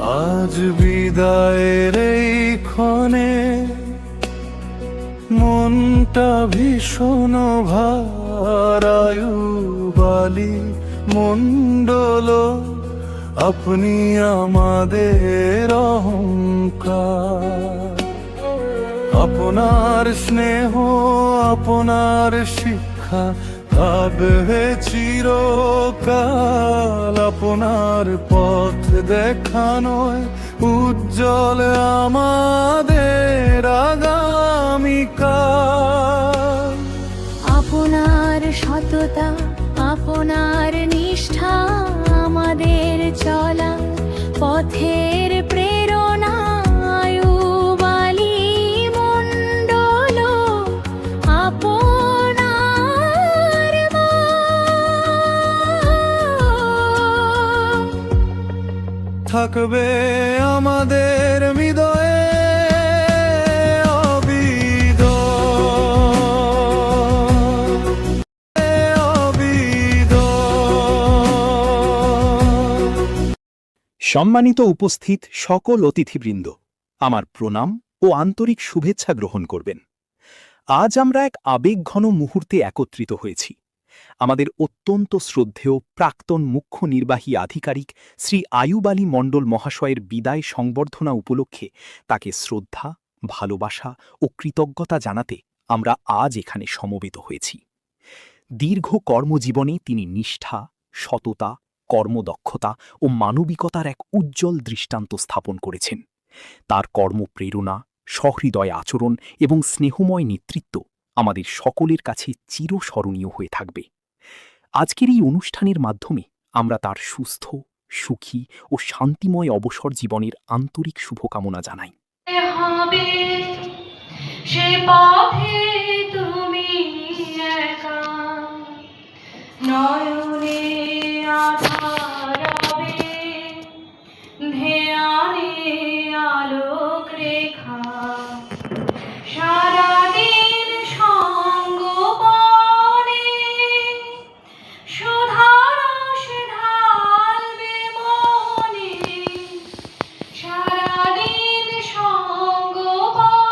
আজ বিদায়ের এই ক্ষণে মনটা ভীষণ ভারায়ু বালি মণ্ডল আপনি আমাদের অহংকার। আপনার স্নেহ আপনার শিক্ষা থাকবে চিরকাল। আপনার পথ দেখানোয় উজ্জ্বল আমাদের আগামীকাল। আপনার সততা আপনার নিষ্ঠা আমাদের চলা পথের প্রেরণা। বালি মণ্ডল আপনার থাকবে আমাদের হৃদয়ে সম্মানিত উপস্থিত সকল অতিথিবৃন্দ, আমার প্রণাম ও আন্তরিক শুভেচ্ছা গ্রহণ করবেন। আজ আমরা এক আবেগঘন মুহূর্তে একত্রিত হয়েছি। আমাদের অত্যন্ত শ্রদ্ধেয় প্রাক্তন মুখ্য নির্বাহী আধিকারিক শ্রী আয়ুব আলী মণ্ডল মহাশয়ের বিদায় সংবর্ধনা উপলক্ষে তাকে শ্রদ্ধা, ভালোবাসা ও কৃতজ্ঞতা জানাতে আমরা আজ এখানে সমবেত হয়েছি। দীর্ঘ কর্মজীবনে তিনি নিষ্ঠা, সততা, কর্মদক্ষতা ও মানবিকতার এক উজ্জ্বল দৃষ্টান্ত স্থাপন করেছেন। তার কর্মপ্রেরণা, সহৃদয় আচরণ এবং স্নেহময় নেতৃত্ব আমাদের সকলের কাছে চিরস্মরণীয় হয়ে থাকবে। আজকের এই অনুষ্ঠানের মাধ্যমে আমরা তার সুস্থ, সুখী ও শান্তিময় অবসর জীবনের আন্তরিক শুভকামনা জানাই। সে পথে তুমি একা নয়নে আধারাবে ধ্যানে আলোক রেখা সারাদিন সঙ্গপনে সুধারস ঢালবে মনে। সারাদিন সঙ্গপনে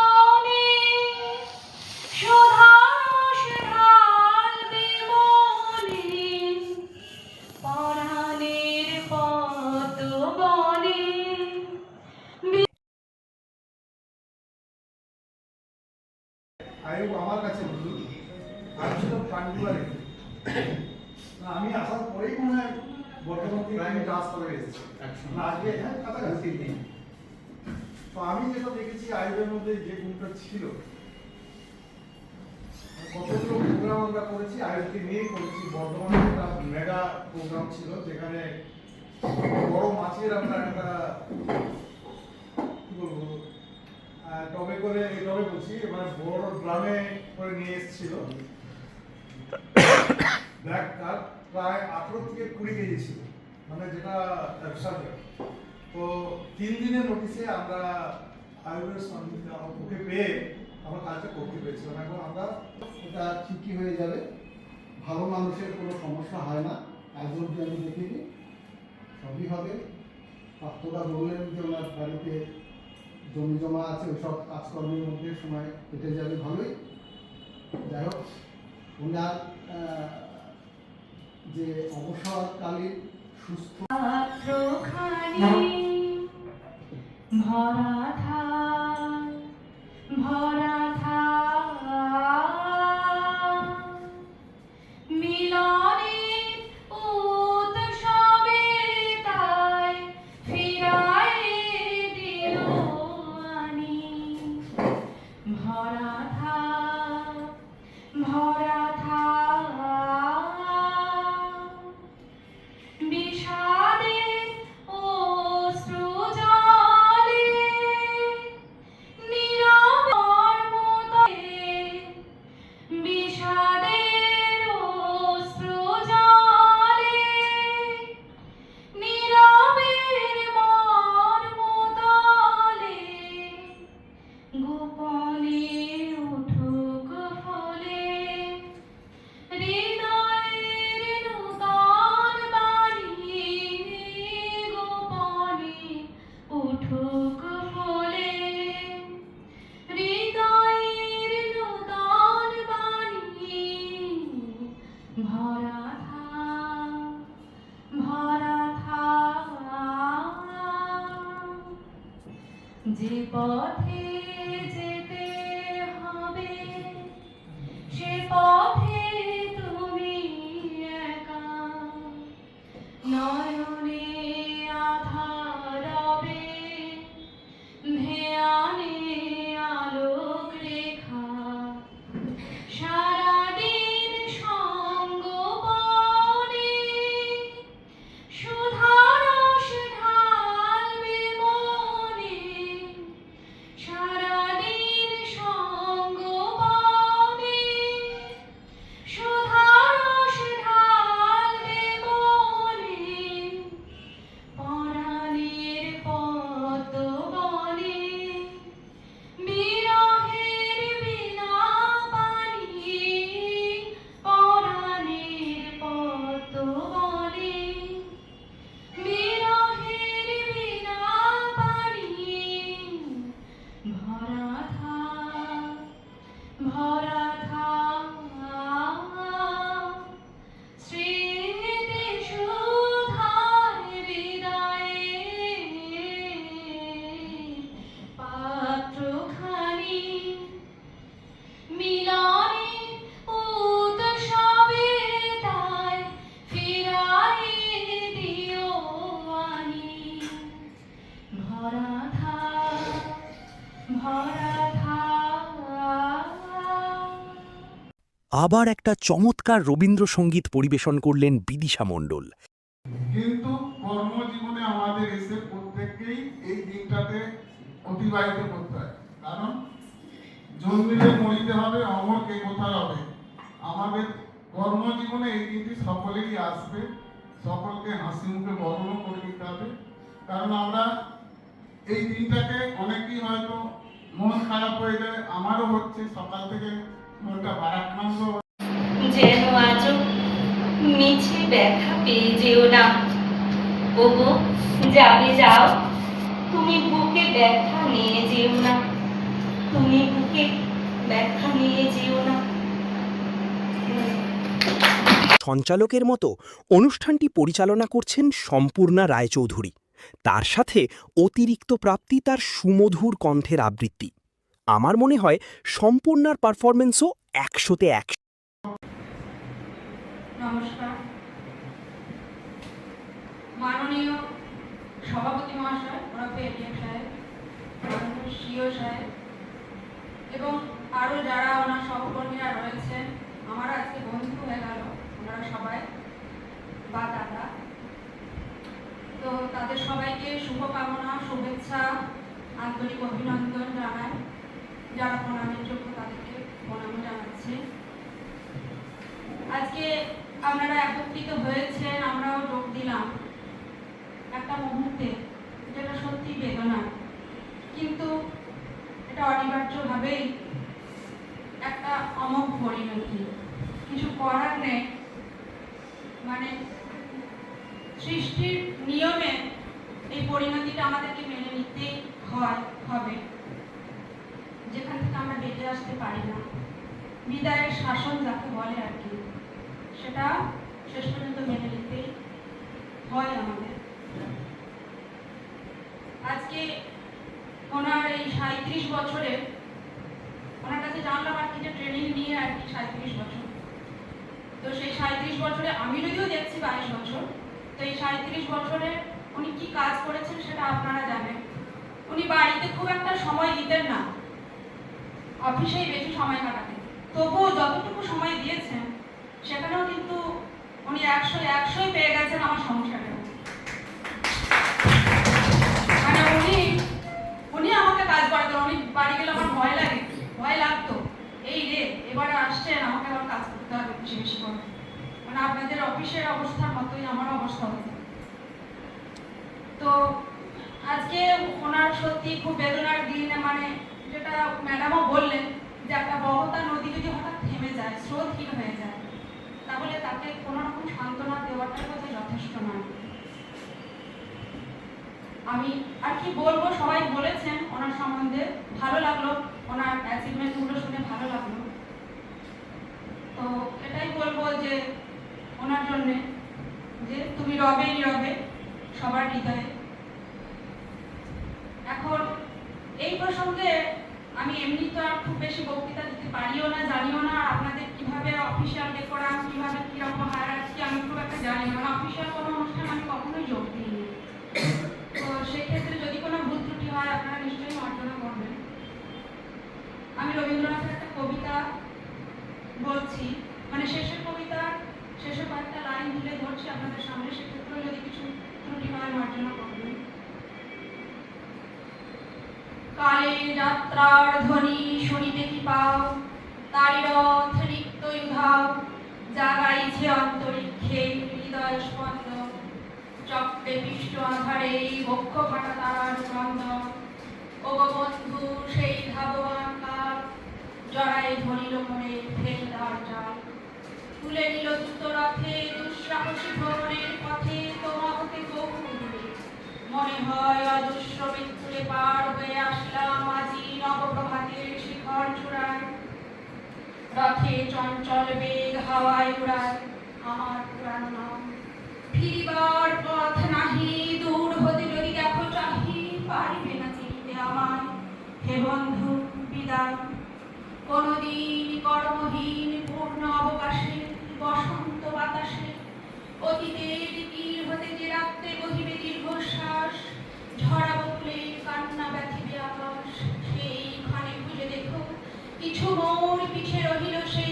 সুধারস ঢালবে মনে। পরাণের পত বনে আয়ুব আমার কাছে বলল, আমি ছিল পান্ডুয়ারে। আমি আসার পরেই মনে হয় বর্তমান প্রাইমে ট্রান্সফার হয়ে এসেছি। আজকে হ্যাঁ কাছাকাছি নেই। তো আমি যেটা দেখেছি আয়ুবের মধ্যে যে গুণটা ছিল, কতগুলো প্রোগ্রাম আমরা করেছি আয়ুবকে নিয়ে করেছি। বর্তমানে একটা মেগা প্রোগ্রাম ছিল যেখানে বড় মাছের আমরা একটা কি বলবো টবে করে টবে বলছি মানে বড় ড্রামে করে নিয়ে এসেছিল। ব্যাগটা প্রায় 18 থেকে 20 কেজি ছিল, মানে যেটা ব্যবসা। তো 3 দিনের নোটিশে আমরা আয়ুবের ওকে পেয়ে আমরা কাজটা করতে পেরেছিলাম। এখন আমরা এটা ঠিকই হয়ে যাবে, ভালো মানুষের কোনো সমস্যা হয় না। আজ অব্দি আমি দেখিনি, সবই হবে। প্রাপ্তরা বললেন যে ওনার বাড়িতে জমি জমা আছে, ওইসব কাজকর্মের মধ্যে সময় কেটে যাবে ভালোই। যাই হোক, ওনার যে অবসরকালীন সুস্থ ভরা থা মিলনে উৎসবে তাই ফিরায় দিল আনি। ভরা থা বিষাদে অশ্রু জলে যে পথে যেতে হবে সে পথে তুমি একা, নয়নে আধার রবে ধ্যানে আলোক রেখা, সারাদিন সঙ্গ বনে সুধারস ঢালবে মনে, সারাদিন সঙ্গ বনে সুধারস ঢালবে মনে, পরাণের পদ্ম বনে বিরহের বীণা বাণী, পরাণের পদ্ম বনে বিরহের বীণা বাণী, ভরা থাক ভরা থাক স্মৃতি সুধায় বিদায়ের পাত্রখানি, মিলনে উৎসবে তাই ফিরাই দিও আনি, ভরা থাক ভরা থাক। আবার একটা চমৎকার রবীন্দ্রসঙ্গীত পরিবেশন করলেন বিদিশা মণ্ডল। কিন্তু কর্মজীবনে আমাদের এসে প্রত্যেককেই এই দিনটাতে অতিবাহিত করতে হয়, কারণ জন্মিলে মরিতে হবে, অমর কে কোথায় হবে। আমাদের কর্মজীবনে এই দিনটি সকলেরই আসবে, সকলকে হাসি মুখে বরণও করে দিতে হবে, কারণ আমরা এই দিনটাকে অনেকেই হয়তো মন খারাপ হয়ে যায়, আমারও হচ্ছে, সকাল থেকে মনটা ভারাক্রান্ত। যেন আজও মিছে ব্যথা পেয়ে যেও না, ওগো যাবে যাও, তুমি বুকে ব্যথা নিয়ে যেও না, তুমি বুকে ব্যথা নিয়ে যেও না। সঞ্চালকের মতো অনুষ্ঠানটি পরিচালনা করছেন সম্পূর্ণা রায়চৌধুরী, তার সাথে অতিরিক্ত প্রাপ্তি তার সুমধুর কণ্ঠের আবৃত্তি। আমার মনে হয় সম্পূর্ণার পারফরমেন্সও ১০০-তে ১০০। নমস্কার। মাননীয় সভাপতি মহাশয় ওরফে এডিএম সাহেব, মাননীয় সিও সাহেব এবং আরও যারা ওনার সহকর্মীরা রয়েছেন, আমার আজকে বন্ধু হয়ে গেল ওনারা সবাই বা দাদা, তো তাদের সবাইকে শুভকামনা, শুভেচ্ছা, আন্তরিক অভিনন্দন জানাই। যারা প্রণামের যোগ্য তাদেরকে প্রণাম জানাচ্ছি। আজকে আপনারা একত্রিত হয়েছেন, আমরাও যোগ দিলাম একটা মুহূর্তে যেটা সত্যি বেদনা, কিন্তু এটা অনিবার্যভাবেই একটা অমোঘ পরিণতি, কিছু করার নেই। মানে সৃষ্টির নিয়মে এই পরিণতিটা আমাদেরকে মেনে নিতেই হবে, যেখান থেকে আমরা বেঁচে আসতে পারি না। বিদায়ের শাসন যাকে বলে আর কি, সেটা শেষ পর্যন্ত মেনে নিতেই হয় আমাদের। আজকে ওনার এই ৩৭ বছরে ওনার কাছে জানলাম আর কি যে ট্রেনিং নিয়ে আর কি ৩৭ বছর, তো সেই ৩৭ বছরে আমি যদিও দেখছি ২২ বছর, তো এই ৩৭ বছরে উনি কি কাজ করেছেন সেটা আপনারা জানেন। উনি বাড়িতে খুব একটা সময় দিতেন না, অফিসেই বেশি সময় কাটাতেন, তবুও যতটুকু সময় দিয়েছেন সেখানেও কিন্তু উনি ১০০ পেয়ে গেছেন আমার সংসারে। মানে উনি আমাকে কাজ করাতেন, উনি বাড়ি গেলে আমার ভয় লাগতো, এই রে এবারে আসছেন আমাকে আবার কাজ করতে হবে বেশি বেশি করে। মানে আপনাদের অফিসের অবস্থার মতোই আমার অবস্থা হতো। তো আজকে ওনার সত্যি খুব বেদনার দিন। মানে যেটা ম্যাডামও বললেন যে একটা বহতা নদী যদি হঠাৎ থেমে যায়, স্রোতহীন হয়ে যায়, তাহলে তাকে কোনো রকম সান্ত্বনা দেওয়াটাই বোধহয় যথেষ্ট নয়। আমি আর কি বলবো, সবাই বলেছেন ওনার সম্বন্ধে, ভালো লাগলো, ওনার অ্যাচিভমেন্টগুলো শুনে ভালো লাগলো। তো এটাই বলবো যে ওনার জন্যে যে তুমি রবে নীরবে সবার হৃদয়ে। এখন প্রসঙ্গে আমি এমনি তো আর খুব বেশি বক্তৃতা দিতে পারিও না, জানিও না। আর আপনাদের কিভাবে অফিসিয়াল ডেকোরাম, কিভাবে কিরকম হায়ারার্কি আমি খুব একটা জানি না, মানে অফিসিয়াল কোনো অনুষ্ঠান আমি কখনোই যোগ দিইনি। তো সেক্ষেত্রে যদি কোনো ভুল ত্রুটি হয় আপনারা নিশ্চয়ই মার্জনা করবেন। আমি রবীন্দ্রনাথের একটা কবিতা বলছি, মানে শেষের কবিতা, শেষের কয়েকটা লাইন তুলে ধরছি আপনাদের সামনে, সেক্ষেত্রেও যদি কিছু ত্রুটি হয় মার্জনা করবেন। কালের যাত্রার ধ্বনি শুনিতে কি পাও, তারি রথ রিক্ত উধাও, যা গাইছে অন্তরিক্ষে হৃদয় স্পন্দ, চক্রে পিষ্ট আধারে বক্ষ ফাটা তারার স্পন্দ। ওগো বন্ধু সেই ধাবমান কাল, জড়াই ধরিল মনে ফেলদার জাল, তুলে নিল দ্রুত রথে দুঃসাহসী ভ্রমণের পথে, তোমা হতে বহু দূরে মনে হয় অজস্র মৃত্যুরে পার হয়ে আসলাম আজি নবপ্রভাতের শিখর চূড়ায়। রথে চঞ্চল বেগ হাওয়ায় উড়ায় আমার পুরাণ নাম, ফিরিবার পথ নাহি, দূর হতে যদি দেখো চাহি, পারিবে না চিনতে আমায় হে বন্ধু বিদায়। কোনদিন কর্মহীন পূর্ণ অবকাশে বসন্ত বাতাসে অতীতের তীর হতে যে রাত্রে বহিবে দীর্ঘশ্বাস, ঝরা বকুলের কান্না ব্যথিবে আকাশ, সেইখানে খুঁজে দেখো কিছু মোর পিছে রহিল সে,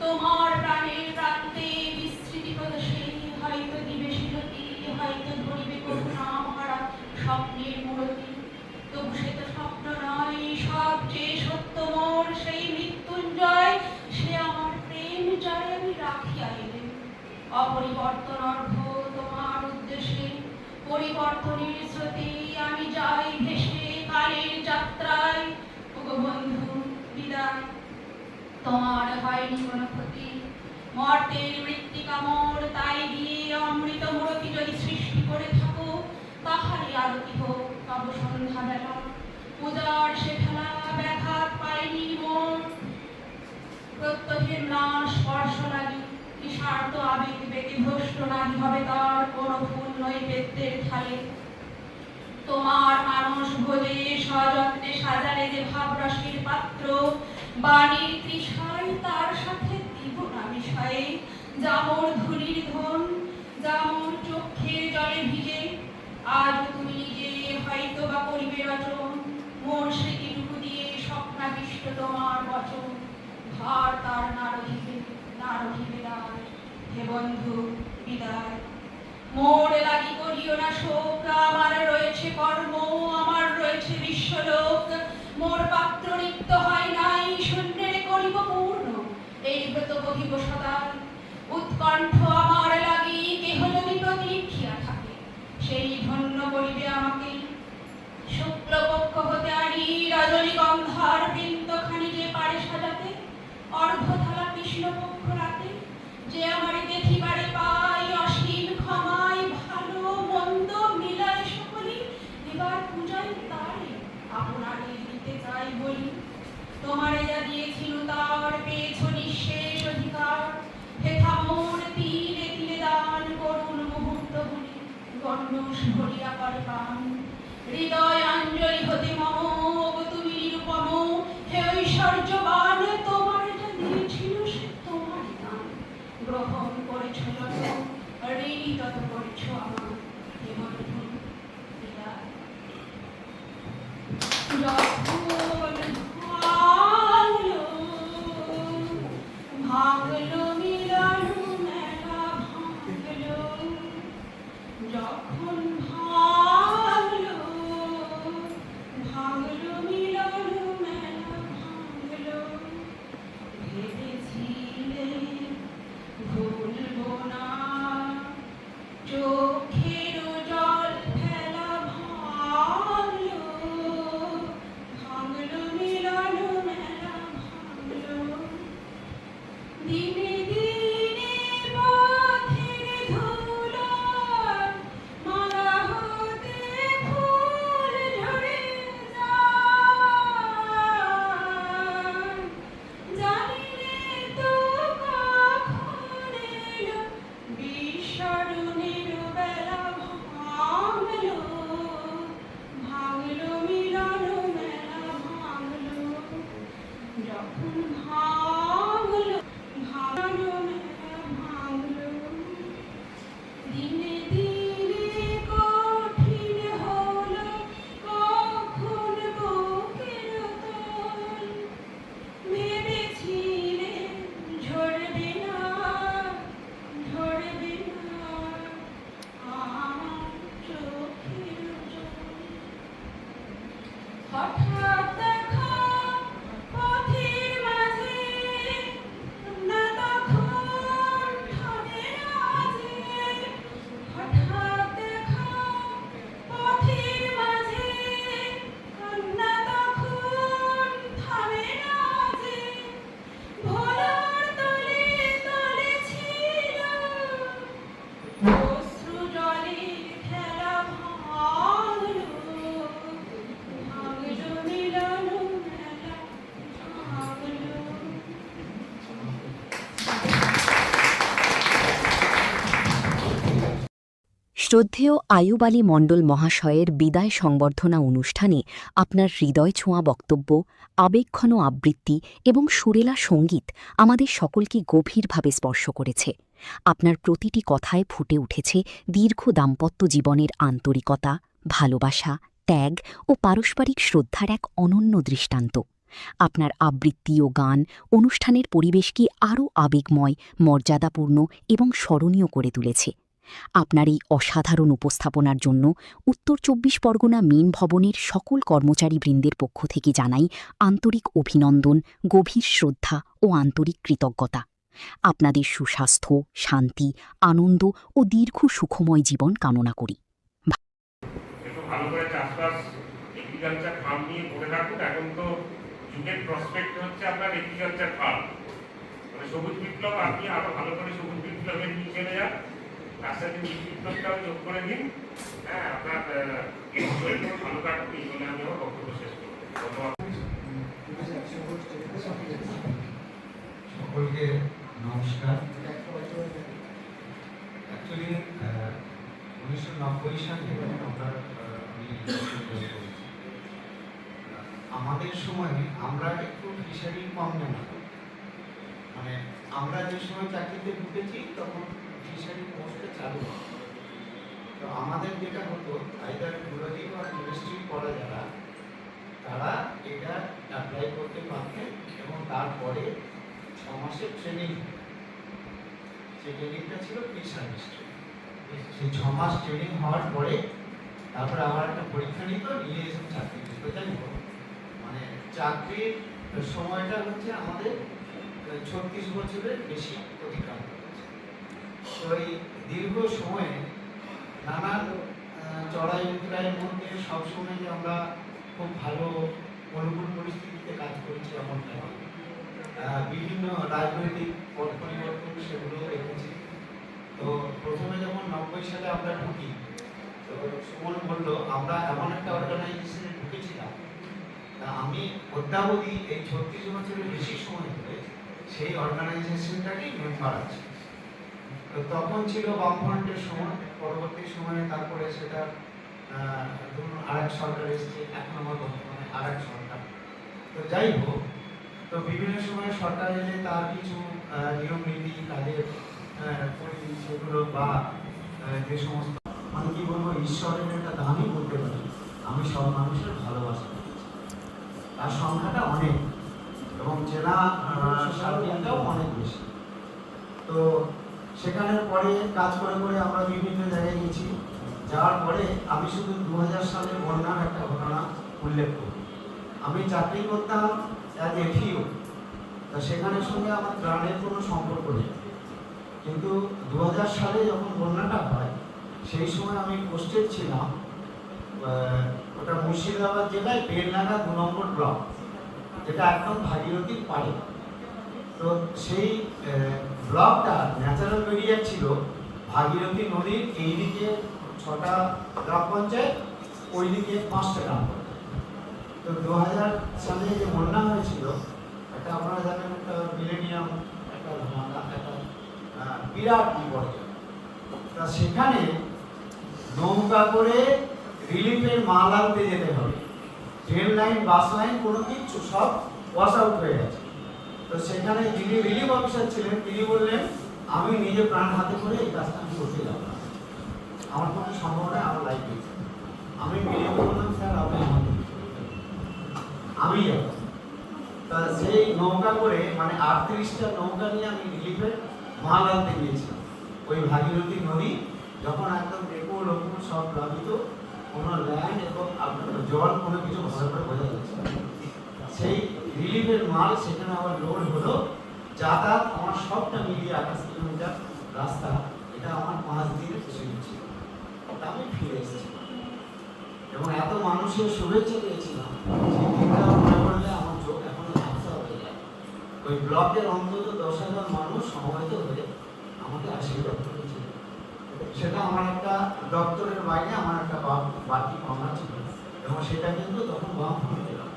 তোমার প্রাণের প্রান্তে বিস্মৃতি প্রদোষে, হয়তো দিবে শিরতি, হয়তো ধরিবে করুণাম হারা স্বপ্নের মূরতি। তবু সে তো স্বপ্ন নয়, সব যে সত্য মোর সেই মৃত্যুঞ্জয়, সে আমার প্রেম যারে আমি রাখিয়া এলেন অপরিবর্তন অর্ঘ তোমার উদ্দেশ্যে। পরিবর্তনের স্রোতে আমি যাই ভেসে কালের যাত্রায়, ওগো বন্ধু বিদায়। তোমার হয়নি কোনো ক্ষতি, মর্তের মৃত্তিকা মোর, তাই দিয়ে অমৃত মূরতি যদি সৃষ্টি করে থাকো, তাহারই আরতি হোক তব সন্ধ্যা বেলা। পূজার সে খেলা ব্যাঘাত পায়নি মোর, প্রত্যহের নাশ স্পর্শ লাগি, নিঃস্বার্থ আবেগ বেগে ভ্রষ্ট নাহি হবে তার কোনো ফুল নৈবেদ্যের থালে। তোমার মানুষ ভোজে সযত্নে সাজালে যে ভাবরসের পাত্র, বাণীর তৃষায় তার সাথে দিব না মিশায়ে, যা মোর ধুলির ধন, যা মোর চোখের জলে ভিজে। আজ তুমি নিজে হয়তো বা করিবে রচন, মোর স্মৃতিটুকু দিয়ে স্বপ্নাবিষ্ট তোমার বচন, ভার তার না রহিবে দায়। হে বন্ধু বিদায়। মোর লাগি করিও না শোক, আমার রয়েছে কর্ম, আমার রয়েছে বিশ্বলোক, মোর পাত্র নিত্য হয় নাই, শূন্যের করিব পূর্ণ এই ব্রত বহিব সদাল। উৎকণ্ঠ আমার লাগি কেহ যদি প্রতীক্ষিয়া থাকে, সেই ধন্য করিবে আমাকে। শুক্লপক্ষ হতে আনি রজনীগন্ধার বৃন্তখানি যে পারে সাজাতে, অর্ধথালা কৃষ্ণপক্ষ রাতে যে আমারে দেখিবারে পাই, অসীম ক্ষমায় ভালো মন্দ মিলায় সকলে, এবার পূজায় তারে আপনারে দিতে চাই বলি। তোমারে যা দিয়েছিল তার পেয়েছ নিঃশেষ অধিকার, হেথা মোর তিলে তিলে দান করুণ মুহূর্ত গুলি, গণ্ডূষ ভরিয়া করে পান। হৃদয় অঞ্জলি হতে মম, ওগো তুমি নিরুপম, হে ঐশ্বর্যবান, তোমার যা দিয়েছিল সে তোমার দান, গ্রহণ করেছ যত, ঋণী তত করেছ আমার। হে বন্ধু বিদায়। ভাঙলো মিলন মেলা ভাঙলো, যখন ভাঙলো মিলন মেলা ভাঙলো, ভেবেছিলে ভুলবো না চোখে হঠাৎ দেখা পথের মাঝে না তখন থামে না যে। হঠাৎ দেখা পথের মাঝে না তখন থামে না যে। ভোলার তলে তলে ছিল অশ্রু জলের খেলা ভাঙলো, ভাঙলো মিলন মেলা ভাঙলো। শ্রদ্ধেয় আয়ুব আলী মণ্ডল মহাশয়ের বিদায় সংবর্ধনা অনুষ্ঠানে আপনার হৃদয় ছোঁয়া বক্তব্য, আবেগঘন আবৃত্তি এবং সুরেলা সঙ্গীত আমাদের সকলকে গভীরভাবে স্পর্শ করেছে। আপনার প্রতিটি কথায় ফুটে উঠেছে দীর্ঘ দাম্পত্য জীবনের আন্তরিকতা, ভালোবাসা, ত্যাগ ও পারস্পরিক শ্রদ্ধার এক অনন্য দৃষ্টান্ত। আপনার আবৃত্তি ও গান অনুষ্ঠানের পরিবেশকে আরও আবেগময়, মর্যাদাপূর্ণ এবং স্মরণীয় করে তুলেছে। আপনার এই অসাধারণ উপস্থাপনার জন্য উত্তর ২৪ পরগনা মেন ভবনের সকল কর্মচারীবৃন্দের পক্ষ থেকে জানাই আন্তরিক অভিনন্দন, গভীর শ্রদ্ধা ও আন্তরিক কৃতজ্ঞতা। আপনাদের সুস্বাস্থ্য, শান্তি, আনন্দ ও দীর্ঘ সুখময় জীবন কামনা করি। একটু ভালো করে চাষবাস এগ্রিকালচার ফার্ম নিয়ে পড়ে থাকুন। এখন তো যুগের প্রসপেক্ট হচ্ছে আপনার এগ্রিকালচার ফার্ম, মানে সবুজ বিপ্লব। আপনি আরো ভালো করে সবুজ বিপ্লবের নিয়ে চলে যান, তার সাথে নীল বিপ্লবটাও যোগ করে দিন। হ্যাঁ, আপনার ভালো কাটবে এই বলে আমি আমার বক্তব্য শেষ করব। ধন্যবাদ। সকলকে নমস্কার। অ্যাকচুয়ালি 1990 সালে আমাদের সময় আমরা একটু ফিশারি কম জানা, মানে আমরা যে সময় চাকরিতে ঢুকেছি তখন ফিশারি পোস্টে চালু হয়। তো আমাদের যেটা হতো, আইদার জুলজি বা কেমিস্ট্রি পড়া যারা, তারা এটা অ্যাপ্লাই করতে পারতেন এবং তারপরে 6 মাসের ট্রেনিং, সেই ট্রেনিংটা ছিল প্রি সার্ভিস ট্রেনিং। সেই 6 মাস ট্রেনিং হওয়ার পরে তারপরে আমার একটা পরীক্ষা নিত, নিয়ে এসে চাকরি দিত। যাই হোক, মানে চাকরির সময়টা হচ্ছে আমাদের 36 বছরের বেশি অতিক্রান্ত হয়েছে। তো এই দীর্ঘ সময়ে নানান চড়াই উতরাইয়ের মধ্যে সবসময় যে আমরা খুব ভালো অনুকূল পরিস্থিতিতে কাজ করেছি এমনটা নয়। বিভিন্ন রাজনৈতিক পট পরিবর্তন সেগুলো দেখেছি। তো প্রথমে যখন 90 সালে আমরা ঢুকি, তো সুমন বললো আমরা এমন একটা অর্গানাইজেশনে ঢুকেছিলাম, আমি অদ্যাবধি এই 36 বছরের বেশি সময় ধরে সেই অর্গানাইজেশনটাকেই মেম্বার আছে। তো তখন ছিল বামফ্রন্টের সময়, পরবর্তী সময়ে তারপরে সেটা ধরুন আরেক সরকার এসেছে, এখন আমার বর্তমানে আরেক সরকার। তো যাই হোক, তো বিভিন্ন সময় সরকার এলে তার কিছু নিয়ম নীতি, কাজের পরিধি সেগুলো বা যে সমস্ত, মানে কি বলবো, ঈশ্বরের একটা দামই বলতে পারি। আমি সব মানুষের ভালোবাসা পেয়েছি, তার সংখ্যাটা অনেক এবং জেলা সার্বিকটাও অনেক বেশি। তো সেখানের পরে কাজ করে করে আমরা বিভিন্ন জায়গায় গেছি। যাওয়ার পরে আমি শুধু 2000 সালের বন্যার একটা ঘটনা উল্লেখ করি। আমি চাকরি করতাম অ্যাজ এফিও, তা সেখানের সঙ্গে আমার ত্রাণের কোনো সম্পর্ক নেই। কিন্তু 2000 সালে যখন বন্যাটা হয়, সেই সময় আমি পোস্টেড ছিলাম ওটা মুর্শিদাবাদ জেলায় বেলনাগা 2 নম্বর ব্লক, যেটা একদম ভাগীরথীর পাড়ে। তো সেই ব্লকটা ন্যাচারাল এরিয়া ছিল, ভাগীরথী নদীর এই দিকে 6টা গ্রাম পঞ্চায়েত, ওই দিকে 5টা গ্রাম পঞ্চায়েত। তো 2000 সালে যে বন্যা হয়েছিল, একটা আপনারা জানেন একটা মিলেনিয়াম একটা ধামাকা, একটা বিরাট বিপর্যয়। তা সেখানে নৌকা করে রিলিফের মাল আনতে যেতে হবে, ট্রেন লাইন, বাস লাইন কোনো কিছু সব ওয়াশ আউট হয়ে গেছে। তো সেখানে যিনি রিলিফ অফিসার ছিলেন, তিনি বললেন আমি নিজে প্রাণ হাতে করে এই কাজটা আমি করতে যাব না, আমার কোনো সম্ভব নয়, আমার লাইফ দিয়েছে। আমি মিলিয়ে বললাম স্যার আপনি আমি যাব। তা সেই নৌকা করে, মানে 38টা নৌকা নিয়ে আমি রিলিফের মাল আনতে গিয়েছিলাম। ওই ভাগীরথী নদী যখন একদম একুল ওকুল সব প্লাবিত, কোনো ল্যান্ড এবং আপনার জল কোনো কিছু ভালো করে বোঝা যাচ্ছে না। সেই রিলিফের মাল সেখানে আবার লোড হলো, যাতায়াত আমার সবটা মিলিয়ে 28 কিলোমিটার রাস্তা, এটা আমার 5 দিনের ট্রিপ ছিল। আমি ফিরে এসেছি এবং এত মানুষের শুভেচ্ছা পেয়েছিলাম, সেই দিনটা মনে করলে আমার চোখ এখনো ঝাপসা হয়ে যায়। ওই ব্লকের অন্তত 10,000 মানুষ সমবেত হয়ে আমাকে আশীর্বাদ করেছিল। সেটা আমার একটা দপ্তরের বাইরে আমার একটা বাড়তি পাওনা ছিল এবং সেটা কিন্তু তখন বামফ্রন্ট পেলাম,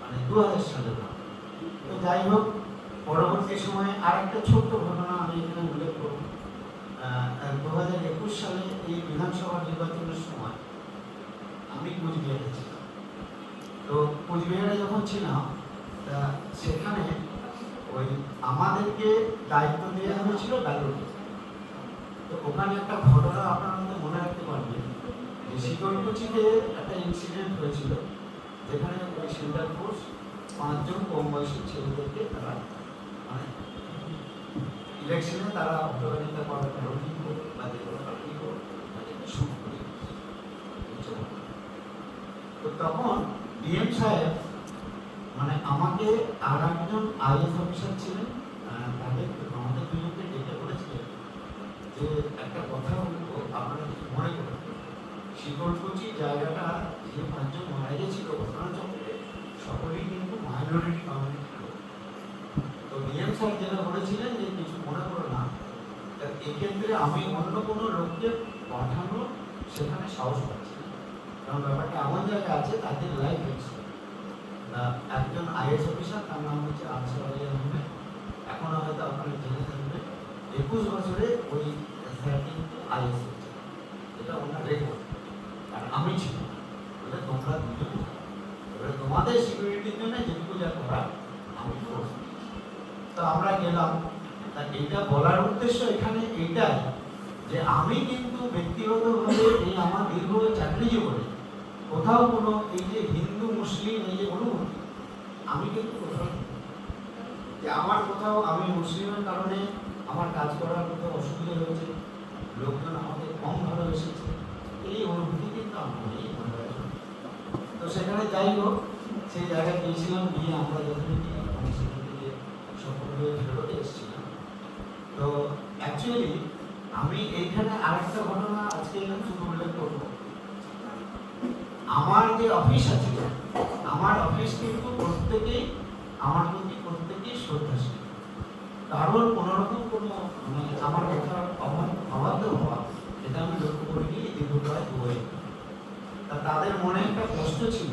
মানে 2000 সালে। তো যাই হোক, পরবর্তী সময়ে আর একটা ছোট্ট ঘটনা আমি এখানে উল্লেখ করব। 2021 সালে এই বিধানসভা নির্বাচনের সময় আমি কোচবিহারে ছিলাম। তো কোচবিহারে যখন ছিলাম, সেখানে ওই আমাদেরকে দায়িত্ব দেওয়া হয়েছিল ব্যালটে। তো ওখানে একটা ঘটনা আপনার মধ্যে মনে রাখতে পারবেন যে শীতলকুচিতে একটা ইনসিডেন্ট হয়েছিল, যেখানে ওই সেন্ট্রাল ফোর্স 5 জন কম বয়সী ছেলেদেরকে তারা মানে ইলেকশনে তারা অপরাধিতা করার কারণে বা যে কোনো কারণেই হোক তাদেরকে শুট করে। তো তখন ডিএম সাহেব মানে আমাকে আর একজন আইএস অফিসার ছিলেন, তাদের আমাদের দুজনকে ডেকে বলেছিলেন যে একটা কথা বলবো, আপনারা কিছু মনে করেন। শীতলকুচি জায়গাটা যে 5 জন মারা গেছিল ঘটনাচক্রে, সকলেই কিন্তু মাইনরিটি কমিউনিটি লোক। তো ডিএম স্যার যেটা বলেছিলেন যে কিছু মনে করো না, এক্ষেত্রে আমি অন্য কোনো লোককে পাঠানোর সেখানে সাহস পাচ্ছি না, কারণ ব্যাপারটা এমন জায়গায় আছে তাদের লাইফ রিস্ক। একজন আইএস অফিসার, তার নাম হচ্ছে আনসার আলী আহমেদ, এখনো হয়তো আপনারা জেনে থাকবেন, 21 বছরে ওই স্যার কিন্তু আইএস হচ্ছে, এটা ওনার রেকর্ড। আর আমি ছিল বলে তোমরা দুজন, এবারে তোমাদের সিকিউরিটির জন্য যেটুকু যা করার আমি করব। তো আমরা গেলাম। তা এইটা বলার উদ্দেশ্য এখানে এইটাই যে আমি কিন্তু ব্যক্তিগতভাবে এই আমার দীর্ঘ চাকরি জীবনে কোথাও কোনো এই যে হিন্দু মুসলিম এই যে অনুভূতি আমি কিন্তু কোথাও যে আমার কোথাও আমি মুসলিমের কারণে আমার কাজ করার কোথাও অসুবিধা হয়েছে, লোকজন আমাকে কম ভালোবেসেছে, এই অনুভূতি কিন্তু আমার নেই মনে হয়। তো সেখানে যাই হোক, সেই জায়গায় গিয়েছিলাম, গিয়ে আমরা যথারীতি আমি সেখান থেকে সফল হয়ে ফেরত এসেছিলাম। তো অ্যাকচুয়ালি আমি এইখানে আরেকটা ঘটনা আজকে এখানে শুধু উল্লেখ করবো। আমার যে অফিস আছে, আমার অফিস কিন্তু প্রত্যেকেই আমার প্রতি প্রত্যেকেই শ্রদ্ধাশীল, কারোর কোনোরকম কোনো মানে আমার কথার অবাধ্য হওয়া এটা আমি লক্ষ্য করিনি দীর্ঘ প্রায় 2 বছর। তা তাদের মনে একটা কষ্ট ছিল,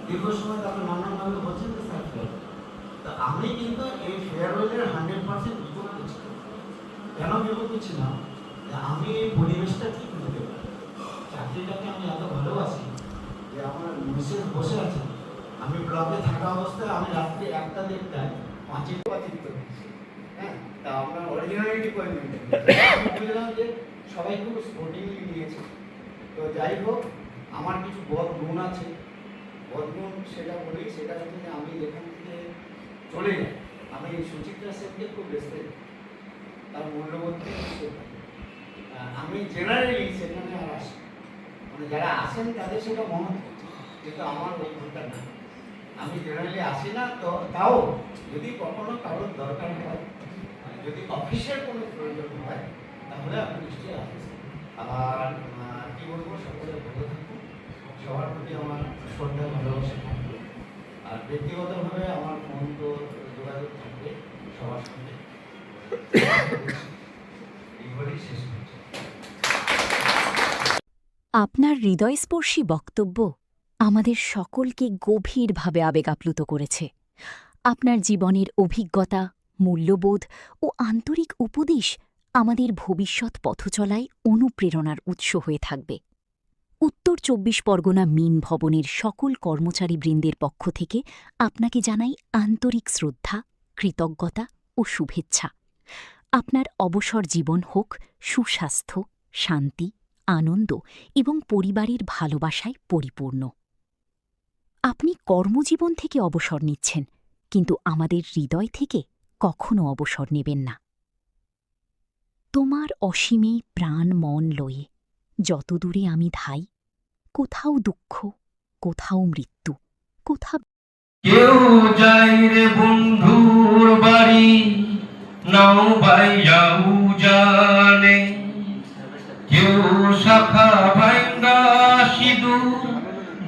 দীর্ঘ সময় তাদের নানানভাবে বলছেন যে স্যার ফেয়ার। তা আমি কিন্তু এই ফেয়ারওয়েলের 100% বিপক্ষে ছিলাম। কেন বিপক্ষে ছিলাম? যে আমি এই পরিবেশটা ঠিক নিতে পারি, চাকরিটাকে আমি এত ভালোবাসি যে আমার মিসেস বসে আছেন, আমি ব্লকে থাকা অবস্থায় আমি রাত্রি 1টা-1:30টায় 5 করেছি। হ্যাঁ, তা আমরা অরিজিনালিটি করে মেনটেন আমি বুঝলাম যে সবাই খুব স্পোর্টিংলি নিয়েছে। তো যাই হোক, আমার কিছু বদগুণ আছে, বদগুণ সেটা বলি, সেটা হচ্ছে যে আমি যেখান থেকে চলে যাই, আমি সুচিত্রা সেনকে খুব রেসপেক্ট, তার মূল্যবোধকে আমি জেনারেলি সেখানে আর আসি, মানে যারা আসেন তাদের সেটা মনে হচ্ছে, কিন্তু আমার ওই ঘন্টা না, আমি জেনারেলি আসি না। তো তাও যদি কখনো কারোর দরকার হয়, যদি অফিসের কোনো প্রয়োজন হয়, তাহলে আমি নিশ্চয়ই আসি। আর কি বলবো, সকলে ভালো থাকুন, সবার প্রতি আমার শ্রদ্ধা ভালোবাসা থাকবে, আর ব্যক্তিগতভাবে আমার ফোন তো যোগাযোগ থাকবে সবার সঙ্গে। এইভাবেই শেষ করছি। আপনার হৃদয়স্পর্শী বক্তব্য আমাদের সকলকে গভীরভাবে আবেগাপ্লুত করেছে। আপনার জীবনের অভিজ্ঞতা, মূল্যবোধ ও আন্তরিক উপদেশ আমাদের ভবিষ্যৎ পথচলায় অনুপ্রেরণার উৎস হয়ে থাকবে। উত্তর 24 পরগনা মিন ভবনের সকল কর্মচারীবৃন্দের পক্ষ থেকে আপনাকে জানাই আন্তরিক শ্রদ্ধা, কৃতজ্ঞতা ও শুভেচ্ছা। আপনার অবসর জীবন হোক সুস্বাস্থ্য, শান্তি, আনন্দ এবং পরিবারের ভালোবাসায় পরিপূর্ণ। আপনি কর্মজীবন থেকে অবসর নিচ্ছেন, কিন্তু আমাদের হৃদয় থেকে কখনো অবসর নেবেন না। তোমার অসীমে প্রাণ মন লয়ে যত দূরে আমি ধাই, কোথাও দুঃখ, কোথাও মৃত্যু, কোথাও কেউ যাই রে বন্ধুর বাড়ি নাও ভাইয়াও জানে, কেউ শাখা ভাঙ্গা সিঁদুর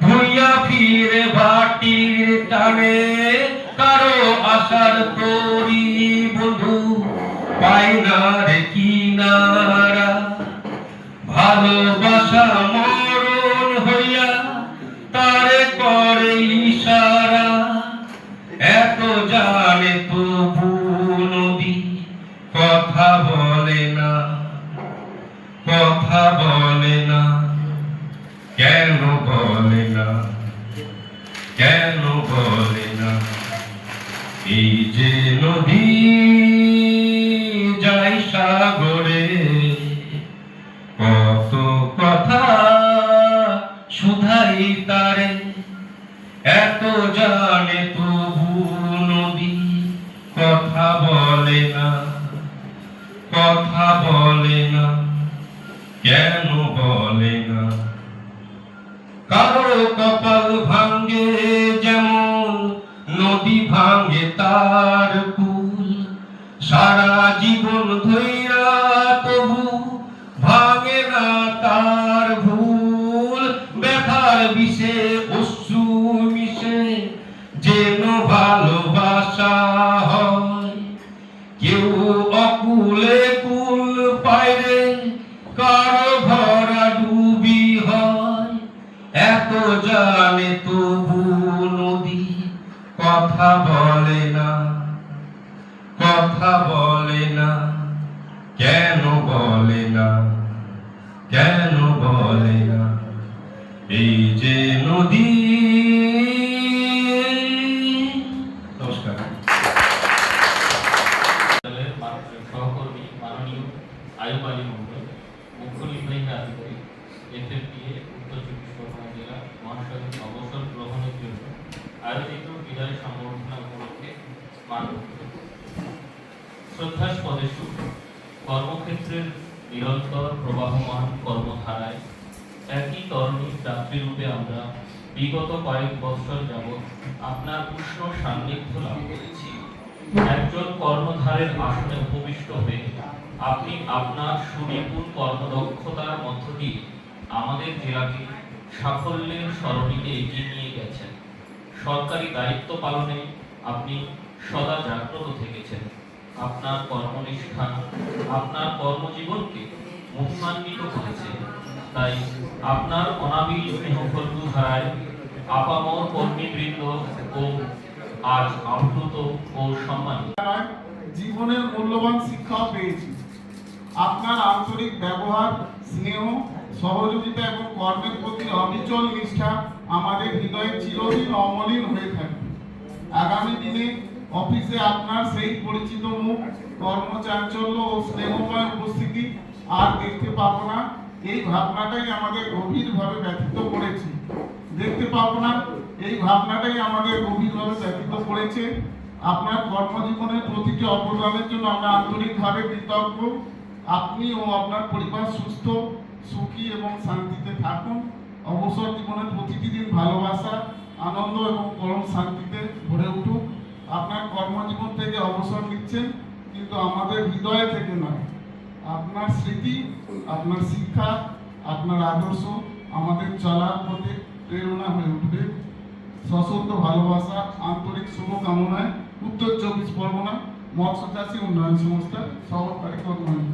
ভুইয়া ফিরে ভাটির টানে, কারো আশার তরি বধু পায় না রে কিনারা, ভালোবাসা মরণ হইয়া তারে করে ইশারা, এত জানে তবু নদী কথা বলে না, কথা বলে না, কেন বলে না, কেন বলে না? এই যে নদী যায় সাগরে, কত কথা শুধাই তারে, এত জানে তবু নদী কথা বলে না, কথা বলে না, কেন বলে না? কারো কপাল ভাঙ্গে যেমন নদী ভাঙ্গে তার কুল, সারা জীবন ধৈরা তবু ভাঙে না তার ভুল, ব্যথার বিষে অশ্রু মিশে যেন ভালোবাসা হয়, কেউ অকুলে কুল পাইরে কারো ভরা ডুবি হয়, এত জানে তবু নদী কথা বলে না, কথা বলে না, কেন বলে না, কেন বলে না? এই যে নদী। নমস্কার। সহকর্মী মাননীয় আয়ুব আলী মন্ডল, মুখ্য নির্বাহী আধিকারিক, FFPA উত্তর চব্বিশ পরগনা জেলা মহাশয়ের অবসর গ্রহণের জন্য আয়োজিত বিদায় সম্বর্ধনা উপলক্ষে মাননীয় শ্রদ্ধাস্পদেশু কর্মক্ষেত্রের নিরন্তর প্রবাহমান কর্মধারায় একই তরণীর যাত্রীরূপে আমরা বিগত কয়েক বছর যাবৎ আপনার উষ্ণ সান্নিধ্য লাভ করেছি। একজন কর্মধারের আসনে উপবিষ্ট হয়ে আপনি আপনার সুনিপুণ কর্মদক্ষতার মধ্য দিয়ে আমাদের জেলাকে সাফল্যের সরণিতে এগিয়ে নিয়ে গেছেন। সরকারি দায়িত্ব পালনে আপনি সদা জাগ্রত থেকেছেন। আপনার কর্মনিষ্ঠা আপনার কর্মজীবনকে মহিমান্বিত করেছে। তাই আপনার অনাবিল স্নেহফল্গু ধারায় আপামর কর্মীবৃন্দ ও আজ আপ্লুত ও সম্মানিত। জীবনের মূল্যবান শিক্ষাও পেয়েছি। আপনার আন্তরিক ব্যবহার, স্নেহ, সহযোগিতা এবং কর্মের প্রতি অবিচল নিষ্ঠা আমাদের হৃদয়ে চিরদিন অমলিন হয়ে থাকবে। আগামী দিনে অফিসে আপনার সেই পরিচিত মুখ, কর্মচাঞ্চল্য ও স্নেহময় উপস্থিতি আর দেখতে পাবো না, এই ভাবনাটাই আমাদের গভীরভাবে ব্যথিত করেছে। দেখতে পাবো না, এই ভাবনাটাই আমাদের গভীরভাবে ব্যথিত করেছে। আপনার কর্মজীবনের প্রতিটি অবদানের জন্য আমরা আন্তরিকভাবে কৃতজ্ঞ। আপনি ও আপনার পরিবার সুস্থ, সুখী এবং শান্তিতে থাকুন। অবসর জীবনের প্রতিটি দিন ভালোবাসা, আনন্দ এবং পরম শান্তিতে ভরে উঠুক। আপনার কর্মজীবন থেকে অবসর নিচ্ছেন, কিন্তু আমাদের হৃদয় থেকে নয়। আপনার স্মৃতি, আপনার শিক্ষা, আপনার আদর্শ আমাদের চলার পথে প্রেরণা হয়ে উঠবে। সশস্ত্র ভালোবাসা, আন্তরিক শুভকামনায় উত্তর 24 পরগনা মৎস্য চাষী উন্নয়ন সংস্থার সহকারী কর্মচারী।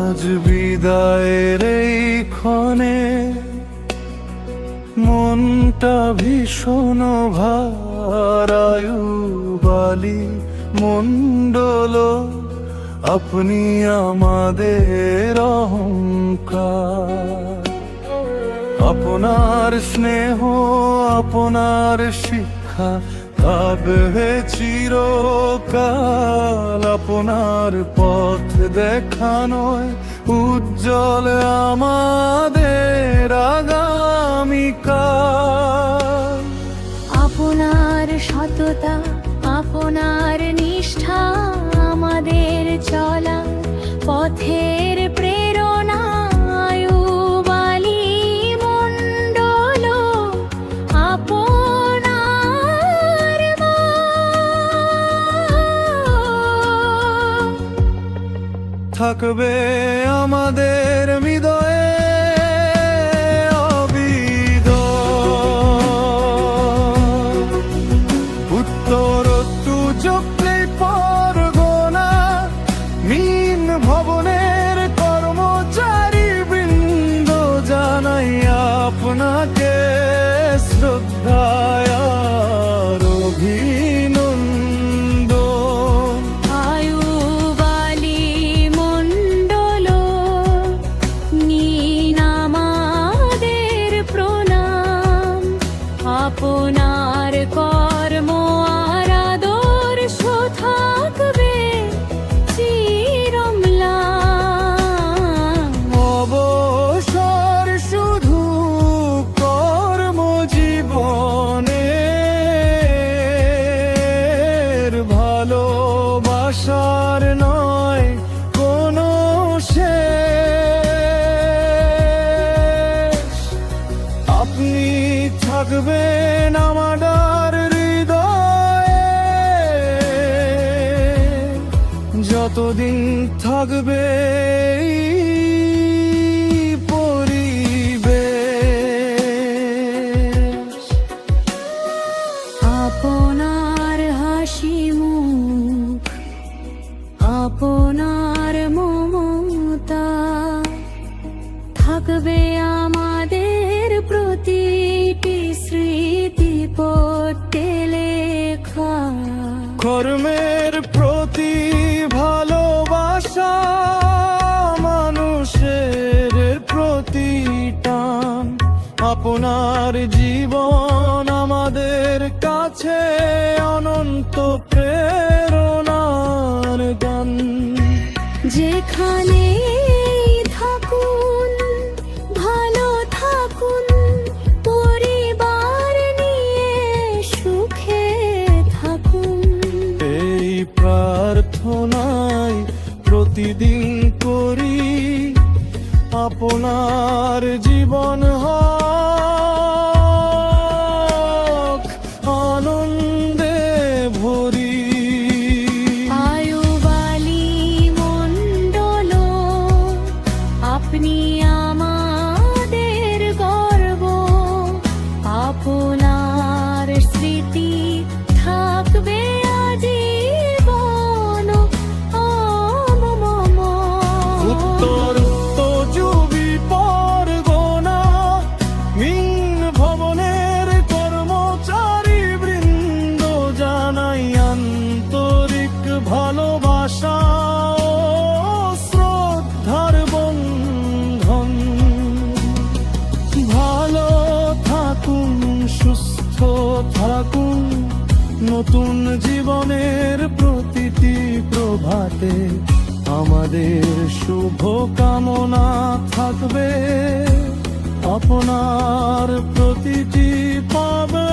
আজ বিদায়ের এই ক্ষণে মনটা ভীষণ ভারায়ু বালি মণ্ডল আপনি আমাদের অহংকার। আপনার স্নেহ, আপনার শিক্ষা থাকবে চিরকাল। আপনার পথ দেখানোয় উজ্জ্বল আমাদের আগামীকাল। আপনার সততা, আপনার নিষ্ঠা আমাদের চলা পথের প্রেরণা। আয়ুবালী মণ্ডল আপনার থাকবে আমাদের হৃদয়ে অবিদর। উত্তর চক্রে পরগনা মিন ভবনের কর্মচারী বৃন্দ জানাই আপনাকে শ্রদ্ধায় আর অভিনন্দন। আয়ুবালী মণ্ডল নিন আমাদের প্রণাম। আপনার কর্ম আর আদর্শ থাকবে চিরম্লান। অবসর শুধু কর্মজীবনের ভালোবাসার নয় কোনো শেষ। আপনি থাকবেন আমার হৃদয়ে যতদিন থাকবে এই পরিবেশ। আপনার হাসি মুখ, আপনার মমতা থাকবে আমাদের প্রতিটি স্মৃতি পড়তে লেখা। কর্মের প্রতি ভালোবাসা, মানুষের প্রতি টান। আপনার জীবন আমাদের কাছে অনন্ত প্রেরণার গান। যেখানে থাকুন ভালো থাকুন, পরিবার নিয়ে সুখে থাকুন। এই প্রার্থনাই প্রতিদিন করি, আপনার জীবন হোক আনন্দে ভরি। আয়ুবালী মণ্ডল আপনি আমাদের গর্ব। আপনার স্মৃতি থাকবে আজীবন অমম। উত্তর তজুবি পরগনা মিন ভবনের কর্মচারী বৃন্দ জানাই আন্তরিক ভালোবাসা ও শ্রদ্ধার বন্ধন। ভালো থাকুন, সুস্থ থাকুন, নতুন জীবনের প্রতিটি প্রভাতে আমাদের শুভ কামনা থাকবে। আপনার প্রতিটি পাবে